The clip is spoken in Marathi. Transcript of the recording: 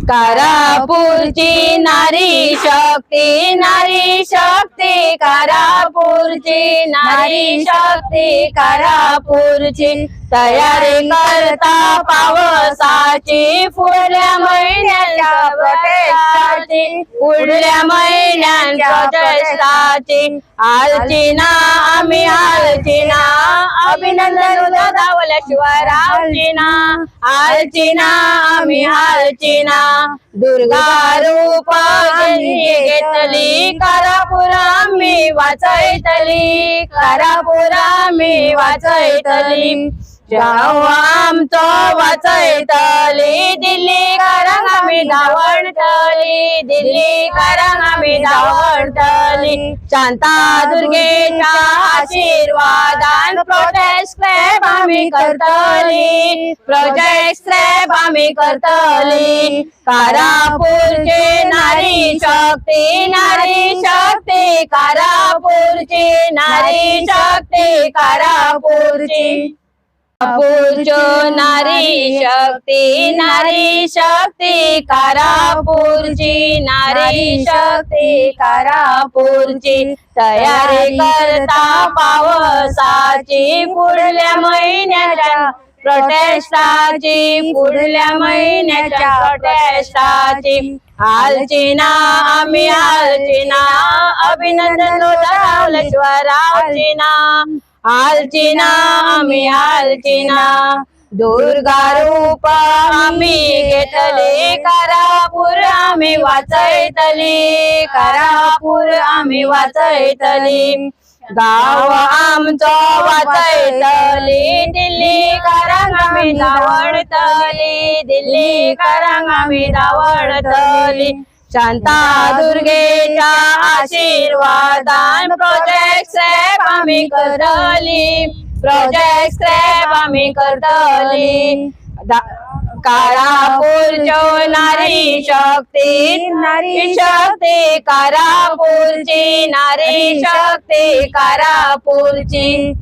कारापूरची नारी शक्ती, नारी शक्ती कारापूरची, नारी शक्ती कारापूरची। तयारी करता पावसाची, पुढल्या महिन्याच्या प्रतीक्षाची, पुढल्या महिन्याच्या प्रतीक्षाची। आलची ना आम्ही आलची ना, अभिनंदन धावल्या शिवाय रावची ना, आलची ना आम्ही आलची ना। दुर्गा रूप घेतली, कारापूर आम्ही वाचैतली, कारापूर आम्ही वाचैतली। जेव्हा आमचं वाचैतली, दिल्ली करंग आम्ही धावणतली, दिल्ली करंग आम्ही धावणतली। शांता दुर्गेच्या आशीर्वादान प्रोजेक्ट स्क्रॅप आम्ही करतली, प्रोजेक्ट स्क्रॅप आम्ही करतली। कारापूरची नारी शक्ती, नारी शक्ती कारापूरची, नारी शक्ती कारापूरची। कारापूरची नारी शक्ती, नारी शक्ती कारापूरची, नारी शक्ती कारापूरची। तयारी करता पावसाची, पुढल्या महिन्याच्या प्रोटेस्टाची, पुढल्या महिन्याच्या प्रोटेस्टाची। आलची ना आम्ही आलची ना, अभिनंदन रावलेश्वराची ना, आलची ना आम्ही आलची ना। दुर्गा रूप आम्ही घेतली, कारापूर आम्ही वाचैतली, कारापूर आम्ही वाचैतली। गाव आमचं वाचैतली, दिल्ली करंग आम्ही धावणतली, दिल्ली करंग आम्ही धावणतली। शांता दुर्गेच्या आशीर्वादान प्रोजेक्ट स्क्रॅप आम्ही करतली, प्रोजेक्ट स्क्रॅप आम्ही करतली। कारापूरची नारी शक्ती, नारी शक्ती कारापूरची, नारी शक्ती कारापूरची।